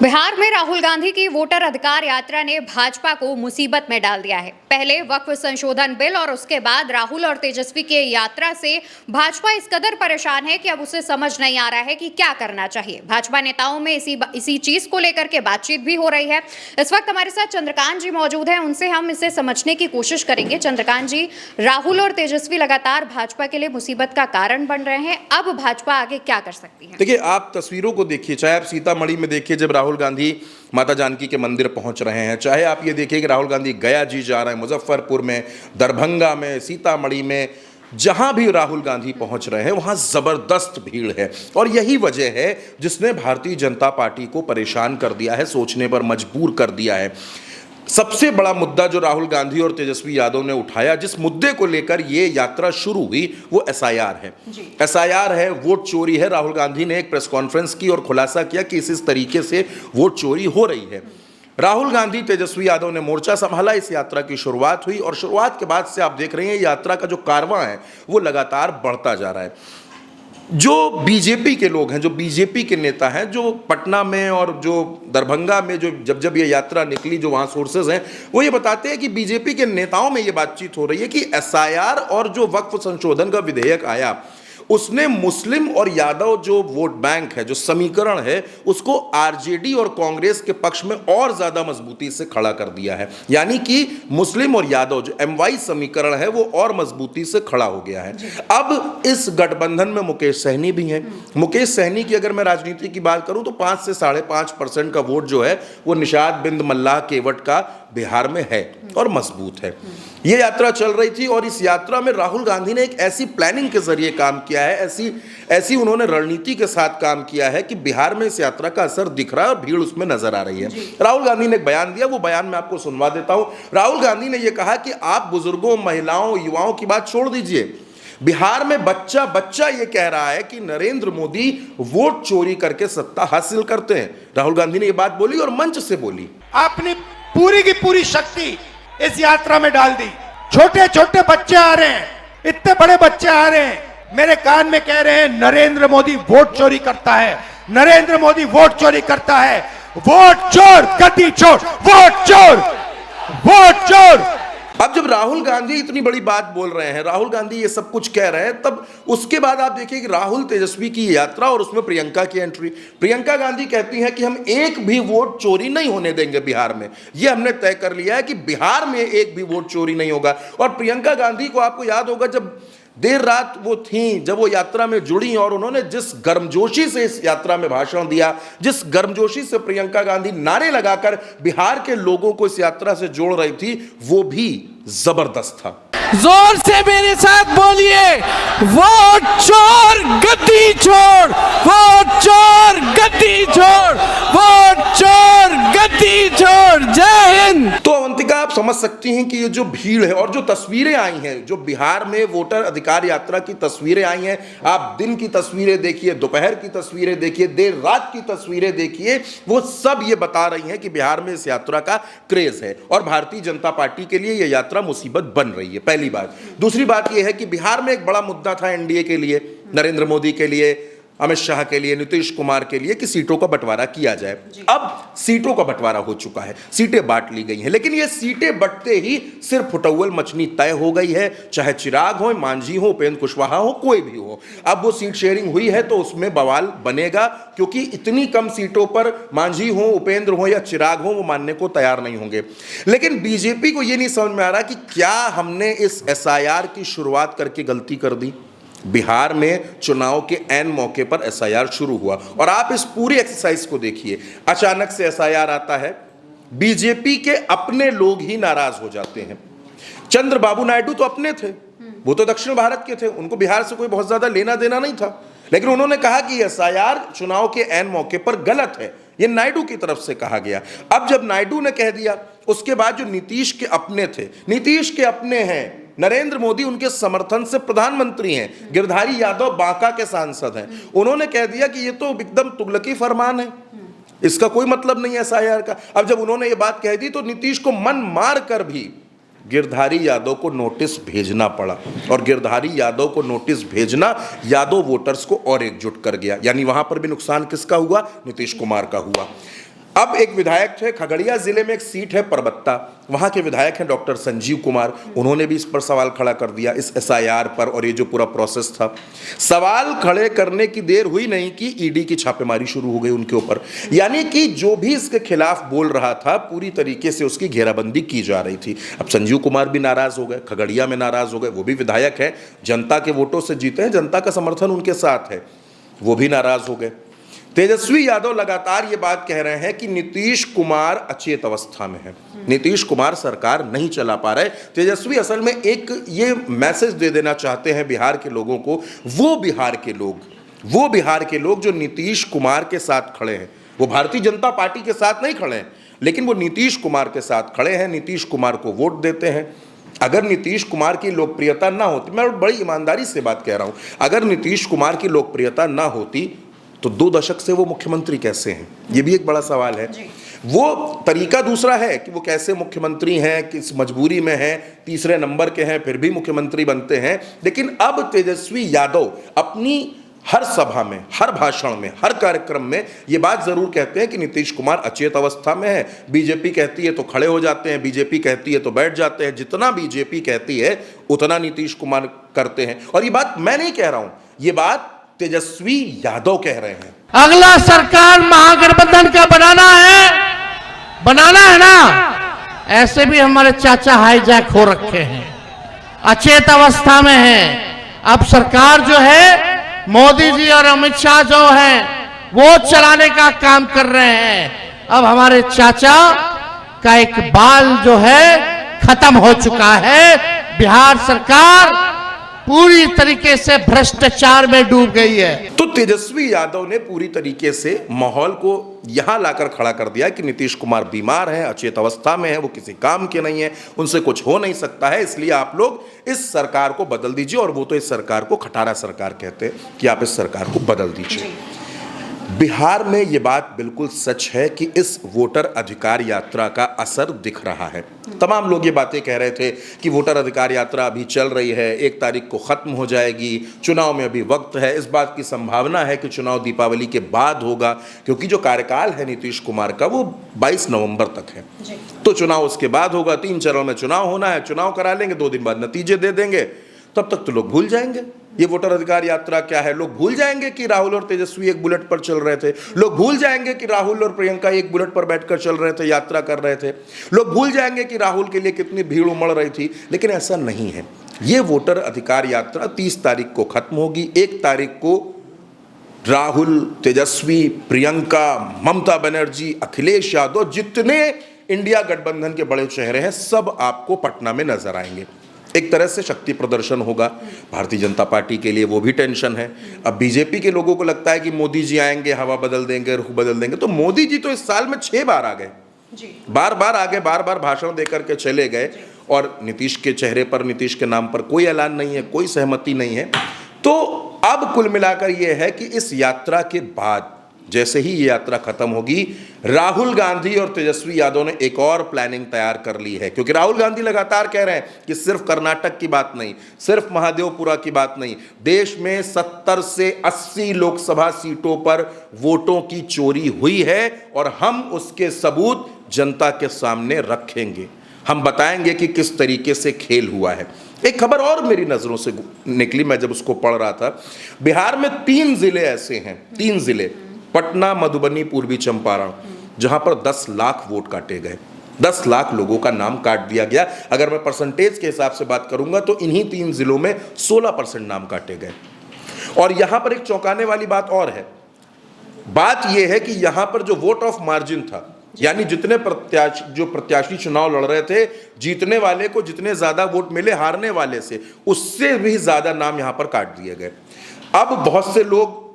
बिहार में राहुल गांधी की वोटर अधिकार यात्रा ने भाजपा को मुसीबत में डाल दिया है। पहले वक्फ संशोधन बिल और उसके बाद राहुल और तेजस्वी के यात्रा से भाजपा इस कदर परेशान है कि अब उसे समझ नहीं आ रहा है कि क्या करना चाहिए। भाजपा नेताओं में इसी चीज को लेकर के बातचीत भी हो रही है। इस वक्त हमारे साथ चंद्रकांत जी मौजूद हैं, उनसे हम इसे समझने की कोशिश करेंगे। चंद्रकांत जी, राहुल और तेजस्वी लगातार भाजपा के लिए मुसीबत का कारण बन रहे हैं, अब भाजपा आगे क्या कर सकती है? देखिए, आप तस्वीरों को देखिए, चाहे आप सीतामढ़ी में देखिए जब राहुल गांधी माता जानकी के मंदिर पहुंच रहे हैं, चाहे आप ये देखिए कि राहुल गांधी गया जी जा रहे हैं, मुजफ्फरपुर में, दरभंगा में, सीतामढ़ी में, जहां भी राहुल गांधी पहुंच रहे हैं वहां जबरदस्त भीड़ है। और यही वजह है जिसने भारतीय जनता पार्टी को परेशान कर दिया है, सोचने पर मजबूर कर दिया है। सबसे बड़ा मुद्दा जो राहुल गांधी और तेजस्वी यादव ने उठाया, जिस मुद्दे को लेकर ये यात्रा शुरू हुई, वो एसआईआर है। एसआईआर है, वोट चोरी है। राहुल गांधी ने एक प्रेस कॉन्फ्रेंस की और खुलासा किया कि इस तरीके से वोट चोरी हो रही है। राहुल गांधी, तेजस्वी यादव ने मोर्चा संभाला, इस यात्रा की शुरुआत हुई और शुरुआत के बाद से आप देख रहे हैं यात्रा का जो कारवां है वो लगातार बढ़ता जा रहा है। जो बीजेपी के लोग हैं, जो बीजेपी के नेता हैं, जो पटना में और जो दरभंगा में जो जब ये यात्रा निकली, जो वहाँ सोर्सेज हैं, वो ये बताते हैं कि बीजेपी के नेताओं में ये बातचीत हो रही है कि एसआईआर और जो वक्फ संशोधन का विधेयक आया उसने मुस्लिम और यादव जो वोट बैंक है, जो समीकरण है, उसको आरजेडी और कांग्रेस के पक्ष में और ज्यादा मजबूती से खड़ा कर दिया है। यानी कि मुस्लिम और यादव जो एमवाई समीकरण है वो और मजबूती से खड़ा हो गया है। अब इस गठबंधन में मुकेश सहनी भी हैं। मुकेश सहनी की अगर मैं राजनीति की बात करूं तो 5 से 5.5% का वोट जो है वो निषाद बिंद मल्लाह केवट का बिहार में है और मजबूत है। ये यात्रा चल रही थी और इस यात्रा में राहुल गांधी ने एक ऐसी प्लानिंग के जरिए काम किया है, ऐसी उन्होंने रणनीति के साथ काम किया है कि बिहार में इस यात्रा का असर दिख रहा है और भीड़ उसमें नजर आ रही है। राहुल गांधी ने एक बयान दिया, वो बयान मैं आपको सुनवा देता हूं। राहुल गांधी ने यह कहा कि आप बुजुर्गों, महिलाओं, युवाओं की बात छोड़ दीजिए। बिहार में बच्चा ये कह रहा है कि नरेंद्र मोदी वोट चोरी करके सत्ता हासिल करते हैं। राहुल गांधी ने यह बात बोली और मंच से बोली। आपने पूरी की पूरी शक्ति इस यात्रा में डाल दी। छोटे छोटे बच्चे आ रहे हैं, इतने बड़े बच्चे आ रहे हैं, मेरे कान में कह रहे हैं नरेंद्र मोदी वोट चोरी करता है, नरेंद्र मोदी वोट चोरी करता है, वोट चोर, गद्दी चोर, वोट चोर, वोट चोर। अब जब राहुल गांधी इतनी बड़ी बात बोल रहे हैं, राहुल गांधी ये सब कुछ कह रहे हैं, तब उसके बाद आप देखिए कि राहुल तेजस्वी की यात्रा और उसमें प्रियंका की एंट्री। प्रियंका गांधी कहती हैं कि हम एक भी वोट चोरी नहीं होने देंगे बिहार में। ये हमने तय कर लिया है कि बिहार में एक भी वोट चोरी नहीं होगा। और प्रियंका गांधी को आपको याद होगा जब देर रात वो थी, जब वो यात्रा में जुड़ी और उन्होंने जिस गर्मजोशी से इस यात्रा में भाषण दिया, जिस गर्मजोशी से प्रियंका गांधी नारे लगाकर बिहार के लोगों को इस यात्रा से जोड़ रही थी, वो भी जबरदस्त था। जोर से मेरे साथ बोलिए, वोट चोर गद्दी छोड़, वोट चोर गद्दी छोड़, वोट चोर गद्दी छोड़। जय हिंद। तो अवंतिका, आप समझ सकती हैं कि ये जो भीड़ है और जो तस्वीरें आई हैं, जो बिहार में वोटर अधिकार यात्रा की तस्वीरें आई हैं, आप दिन की तस्वीरें देखिए, दोपहर की तस्वीरें देखिए, देर रात की तस्वीरें देखिए, वो सब ये बता रही हैं कि बिहार में इस यात्रा का क्रेज है और भारतीय जनता पार्टी के लिए यह यात्रा मुसीबत बन रही है। पहली बात। दूसरी बात यह है कि बिहार में एक बड़ा मुद्दा था एनडीए के लिए, नरेंद्र मोदी के लिए, अमित शाह के लिए, नीतीश कुमार के लिए कि सीटों का बंटवारा किया जाए। अब सीटों का बंटवारा हो चुका है, सीटें बांट ली गई हैं, लेकिन ये सीटें बंटते ही सिर्फ फुटौल मचनी तय हो गई है। चाहे चिराग हो, मांझी हो, उपेंद्र कुशवाहा हो, कोई भी हो, अब वो सीट शेयरिंग हुई है तो उसमें बवाल बनेगा, क्योंकि इतनी कम सीटों पर मांझी हो, उपेंद्र हो या चिराग हो, वो मानने को तैयार नहीं होंगे। लेकिन बीजेपी को ये नहीं समझ में आ रहा कि क्या हमने इस एसआईआर की शुरुआत करके गलती कर दी। बिहार में चुनाव के ऐन मौके पर एसआईआर शुरू हुआ और आप इस पूरी एक्सरसाइज को देखिए। अचानक से एसआईआर आता है, बीजेपी के अपने लोग ही नाराज हो जाते हैं। चंद्रबाबू नायडू तो अपने थे, वो तो दक्षिण भारत के थे, उनको बिहार से कोई बहुत ज्यादा लेना देना नहीं था, लेकिन उन्होंने कहा कि एसआईआर चुनाव के ऐन मौके पर गलत है। ये नायडू की तरफ से कहा गया। अब जब नायडू ने कह दिया, उसके बाद जो नीतीश के अपने थे, नीतीश के अपने हैं, नरेंद्र मोदी उनके समर्थन से प्रधानमंत्री हैं, गिरधारी यादव बांका के सांसद हैं, उन्होंने कह दिया कि ये तो एकदम तुगलकी फरमान है, इसका कोई मतलब नहीं है एसआईआर का। अब जब उन्होंने ये बात कह दी तो नीतीश को मन मार कर भी गिरधारी यादव को नोटिस भेजना पड़ा और गिरधारी यादव को नोटिस भेजना यादव वोटर्स को और एकजुट कर गया। यानी वहां पर भी नुकसान किसका हुआ? नीतीश कुमार का हुआ। अब एक विधायक थे, खगड़िया जिले में एक सीट है परबत्ता, वहां के विधायक हैं डॉक्टर संजीव कुमार, उन्होंने भी इस पर सवाल खड़ा कर दिया, इस एसआईआर पर और ये जो पूरा प्रोसेस था। सवाल खड़े करने की देर हुई नहीं कि ईडी की छापेमारी शुरू हो गई उनके ऊपर, यानी कि जो भी इसके खिलाफ बोल रहा था पूरी तरीके से उसकी घेराबंदी की जा रही थी। अब संजीव कुमार भी नाराज हो गए, खगड़िया में नाराज हो गए, वो भी विधायक है, जनता के वोटों से जीते हैं, जनता का समर्थन उनके साथ है, वो भी नाराज हो गए। तेजस्वी यादव लगातार ये बात कह रहे हैं कि नीतीश कुमार अचेत अवस्था में है, नीतीश कुमार सरकार नहीं चला पा रहे। तेजस्वी असल में एक ये मैसेज दे देना चाहते हैं बिहार के लोगों को, वो बिहार के लोग जो नीतीश कुमार के साथ खड़े हैं, वो भारतीय जनता पार्टी के साथ नहीं खड़े हैं, लेकिन वो नीतीश कुमार के साथ खड़े हैं, नीतीश कुमार को वोट देते हैं। अगर नीतीश कुमार की लोकप्रियता ना होती, मैं बड़ी ईमानदारी से बात कह रहा हूं, अगर नीतीश कुमार की लोकप्रियता ना होती तो 2 दशक से वो मुख्यमंत्री कैसे हैं, ये भी एक बड़ा सवाल है। वो तरीका दूसरा है कि वो कैसे मुख्यमंत्री हैं, किस मजबूरी में हैं, तीसरे नंबर के हैं, फिर भी मुख्यमंत्री बनते हैं। लेकिन अब तेजस्वी यादव अपनी हर सभा में, हर भाषण में, हर कार्यक्रम में ये बात जरूर कहते हैं कि नीतीश कुमार अचेत अवस्था में है। बीजेपी कहती है तो खड़े हो जाते हैं, बीजेपी कहती है तो बैठ जाते हैं, जितना बीजेपी कहती है उतना नीतीश कुमार करते हैं। और ये बात मैं नहीं कह रहा हूं, ये बात तेजस्वी यादव कह रहे हैं। अगला सरकार महागठबंधन का बनाना है ना। ऐसे भी हमारे चाचा हाईजैक हो रखे हैं, अचेत अवस्था में हैं। अब सरकार जो है मोदी जी और अमित शाह जो है वो चलाने का काम कर रहे हैं। अब हमारे चाचा का एक बाल जो है खत्म हो चुका है। बिहार सरकार पूरी तरीके से भ्रष्टाचार में डूब गई है। तो तेजस्वी यादव ने पूरी तरीके से माहौल को यहां लाकर खड़ा कर दिया कि नीतीश कुमार बीमार हैं, अचेत अवस्था में हैं, वो किसी काम के नहीं है, उनसे कुछ हो नहीं सकता है, इसलिए आप लोग इस सरकार को बदल दीजिए। और वो तो इस सरकार को खटारा सरकार कहते हैं कि आप इस सरकार को बदल दीजिए। बिहार में ये बात बिल्कुल सच है कि इस वोटर अधिकार यात्रा का असर दिख रहा है। तमाम लोग ये बातें कह रहे थे कि वोटर अधिकार यात्रा अभी चल रही है, 1 तारीख को खत्म हो जाएगी, चुनाव में अभी वक्त है, इस बात की संभावना है कि चुनाव दीपावली के बाद होगा, क्योंकि जो कार्यकाल है नीतीश कुमार का वो 22 नवंबर तक है। तो चुनाव उसके बाद होगा, 3 चरणों में चुनाव होना है, चुनाव करा लेंगे, 2 दिन बाद नतीजे दे देंगे, तब तक तो लोग भूल जाएंगे ये वोटर अधिकार यात्रा क्या है। लोग भूल जाएंगे कि राहुल और तेजस्वी एक बुलेट पर चल रहे थे, लोग भूल जाएंगे कि राहुल और प्रियंका एक बुलेट पर बैठकर चल रहे थे, यात्रा कर रहे थे, लोग भूल जाएंगे कि राहुल के लिए कितनी भीड़ उमड़ रही थी। लेकिन ऐसा नहीं है। ये वोटर अधिकार यात्रा 30 तारीख को खत्म होगी। 1 तारीख को राहुल, तेजस्वी, प्रियंका, ममता बनर्जी, अखिलेश यादव, जितने इंडिया गठबंधन के बड़े चेहरे हैं, सब आपको पटना में नजर आएंगे। एक तरह से शक्ति प्रदर्शन होगा। भारतीय जनता पार्टी के लिए वो भी टेंशन है। अब बीजेपी के लोगों को लगता है कि मोदी जी आएंगे, हवा बदल देंगे, रुख बदल देंगे। तो मोदी जी तो इस साल में 6 बार आ गए, बार बार आगे, बार बार भाषण देकर के चले गए, और नीतीश के चेहरे पर, नीतीश के नाम पर कोई ऐलान नहीं है, कोई सहमति नहीं है। तो अब कुल मिलाकर यह है कि इस यात्रा के बाद, जैसे ही ये यात्रा खत्म होगी, राहुल गांधी और तेजस्वी यादव ने एक और प्लानिंग तैयार कर ली है। क्योंकि राहुल गांधी लगातार कह रहे हैं कि सिर्फ कर्नाटक की बात नहीं, सिर्फ महादेवपुरा की बात नहीं, देश में 70 से 80 लोकसभा सीटों पर वोटों की चोरी हुई है, और हम उसके सबूत जनता के सामने रखेंगे। हम बताएंगे कि किस तरीके से खेल हुआ है। एक खबर और मेरी नजरों से निकली, मैं जब उसको पढ़ रहा था। बिहार में 3 जिले ऐसे हैं, 3 जिले, पटना, मधुबनी, पूर्वी चंपारण, जहां पर 10 लाख वोट काटे गए। 10 लाख लोगों का नाम काट दिया गया। अगर मैं परसेंटेज के हिसाब से बात करूंगा तो इन्हीं 3 जिलों में 16% नाम काटे गए। और यहां पर एक चौंकाने वाली बात और है। बात यह है कि यहां पर जो वोट ऑफ मार्जिन था, यानी जितने प्रत्याशी चुनाव लड़ रहे थे, जीतने वाले को जितने ज्यादा वोट मिले हारने वाले से, उससे भी ज्यादा नाम यहां पर काट दिए गए। अब बहुत से लोग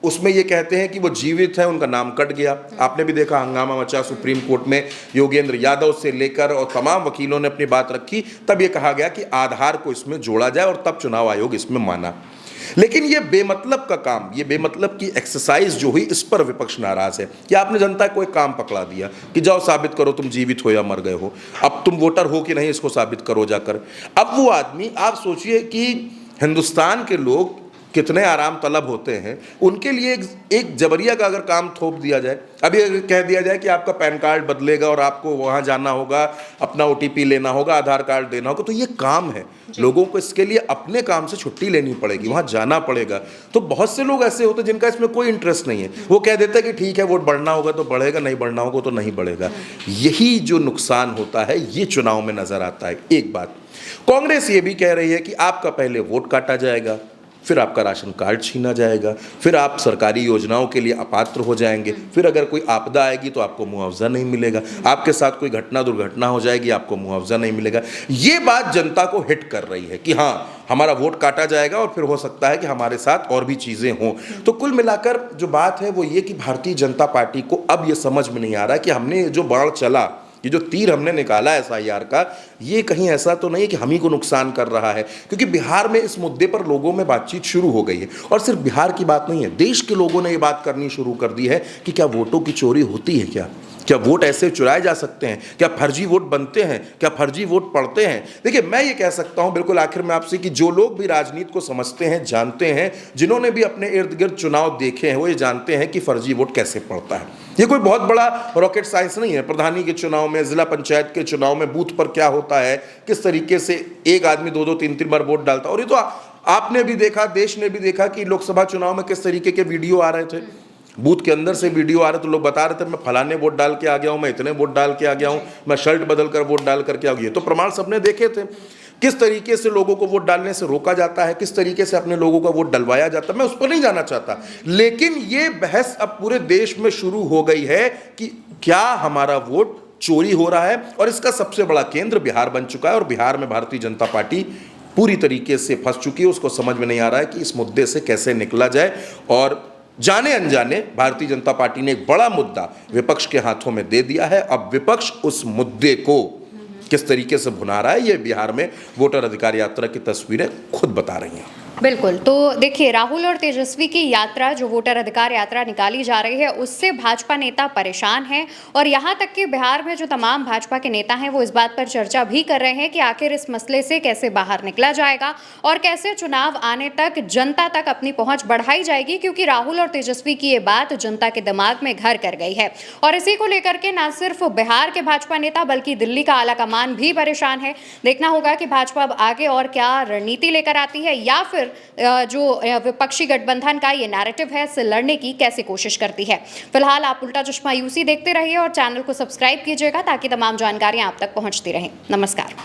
उसमें ये कहते हैं कि वो जीवित हैं, उनका नाम कट गया। आपने भी देखा, हंगामा मचा सुप्रीम कोर्ट में, योगेंद्र यादव से लेकर और तमाम वकीलों ने अपनी बात रखी। तब ये कहा गया कि आधार को इसमें जोड़ा जाए, और तब चुनाव आयोग इसमें माना। लेकिन ये बेमतलब का काम, ये बेमतलब की एक्सरसाइज जो हुई, इस पर विपक्ष नाराज है कि आपने जनता को एक काम पकड़ा दिया कि जाओ साबित करो तुम जीवित हो या मर गए हो, अब तुम वोटर हो कि नहीं इसको साबित करो जाकर। अब वो आदमी, आप सोचिए कि हिंदुस्तान के लोग कितने आराम तलब होते हैं, उनके लिए एक जबरिया का अगर काम थोप दिया जाए, अभी अगर कह दिया जाए कि आपका पैन कार्ड बदलेगा और आपको वहाँ जाना होगा, अपना OTP लेना होगा, आधार कार्ड देना होगा, तो ये काम है, लोगों को इसके लिए अपने काम से छुट्टी लेनी पड़ेगी, वहाँ जाना पड़ेगा। तो बहुत से लोग ऐसे होते हैं जिनका इसमें कोई इंटरेस्ट नहीं है, वो कह देते हैं कि ठीक है वोट बढ़ना होगा तो बढ़ेगा, नहीं बढ़ना होगा तो नहीं बढ़ेगा। यही जो नुकसान होता है ये चुनाव में नजर आता है। एक बात कांग्रेस ये भी कह रही है कि आपका पहले वोट काटा जाएगा, फिर आपका राशन कार्ड छीना जाएगा, फिर आप सरकारी योजनाओं के लिए अपात्र हो जाएंगे, फिर अगर कोई आपदा आएगी तो आपको मुआवजा नहीं मिलेगा, आपके साथ कोई घटना दुर्घटना हो जाएगी आपको मुआवजा नहीं मिलेगा। ये बात जनता को हिट कर रही है कि हाँ हमारा वोट काटा जाएगा और फिर हो सकता है कि हमारे साथ और भी चीज़ें हों। तो कुल मिलाकर जो बात है वो ये कि भारतीय जनता पार्टी को अब ये समझ में नहीं आ रहा कि हमने जो बाढ़ चला, ये जो तीर हमने निकाला है SIR का, ये कहीं ऐसा तो नहीं है कि हम ही को नुकसान कर रहा है, क्योंकि बिहार में इस मुद्दे पर लोगों में बातचीत शुरू हो गई है। और सिर्फ बिहार की बात नहीं है, देश के लोगों ने ये बात करनी शुरू कर दी है कि क्या वोटों की चोरी होती है, क्या वोट ऐसे चुराए जा सकते हैं, क्या फर्जी वोट बनते हैं, क्या फर्जी वोट पड़ते हैं। देखिए मैं ये कह सकता हूं बिल्कुल आखिर में आपसे कि जो लोग भी राजनीति को समझते हैं, जानते हैं, जिन्होंने भी अपने इर्द गिर्द चुनाव देखे हैं, वो ये जानते हैं कि फर्जी वोट कैसे पड़ता है। ये कोई बहुत बड़ा रॉकेट साइंस नहीं है। प्रधानी के चुनाव में, जिला पंचायत के चुनाव में बूथ पर क्या होता है, किस तरीके से एक आदमी 2-2, 3-3 बार वोट डालता है। और ये तो आपने भी देखा, देश ने भी देखा कि लोकसभा चुनाव में किस तरीके के वीडियो आ रहे थे, बूथ के अंदर से वीडियो आ रहे, तो लोग बता रहे थे मैं फलाने वोट डाल के आ गया हूं, मैं इतने वोट डाल के आ गया हूं, मैं शर्ट बदल कर वोट डाल करके आ गया। तो प्रमाण सबने देखे थे किस तरीके से लोगों को वोट डालने से रोका जाता है, किस तरीके से अपने लोगों का वोट डलवाया जाता है। मैं उस पर नहीं जाना चाहता, लेकिन ये बहस अब पूरे देश में शुरू हो गई है कि क्या हमारा वोट चोरी हो रहा है, और इसका सबसे बड़ा केंद्र बिहार बन चुका है। और बिहार में भारतीय जनता पार्टी पूरी तरीके से फंस चुकी है, उसको समझ में नहीं आ रहा है कि इस मुद्दे से कैसे निकला जाए। और जाने अनजाने भारतीय जनता पार्टी ने एक बड़ा मुद्दा विपक्ष के हाथों में दे दिया है। अब विपक्ष उस मुद्दे को किस तरीके से भुना रहा है, ये बिहार में वोटर अधिकार यात्रा की तस्वीरें खुद बता रही हैं। बिल्कुल। तो देखिए, राहुल और तेजस्वी की यात्रा, जो वोटर अधिकार यात्रा निकाली जा रही है, उससे भाजपा नेता परेशान हैं। और यहाँ तक कि बिहार में जो तमाम भाजपा के नेता हैं वो इस बात पर चर्चा भी कर रहे हैं कि आखिर इस मसले से कैसे बाहर निकला जाएगा और कैसे चुनाव आने तक जनता तक अपनी पहुंच बढ़ाई जाएगी, क्योंकि राहुल और तेजस्वी की ये बात जनता के दिमाग में घर कर गई है। और इसी को लेकर के न सिर्फ बिहार के भाजपा नेता बल्कि दिल्ली का आलाकमान भी परेशान है। देखना होगा कि भाजपा अब आगे और क्या रणनीति लेकर आती है, या फिर जो विपक्षी गठबंधन का ये नैरेटिव है इससे लड़ने की कैसे कोशिश करती है। फिलहाल आप उल्टा चश्मा यूसी देखते रहिए और चैनल को सब्सक्राइब कीजिएगा ताकि तमाम जानकारियां आप तक पहुंचती रहें। नमस्कार।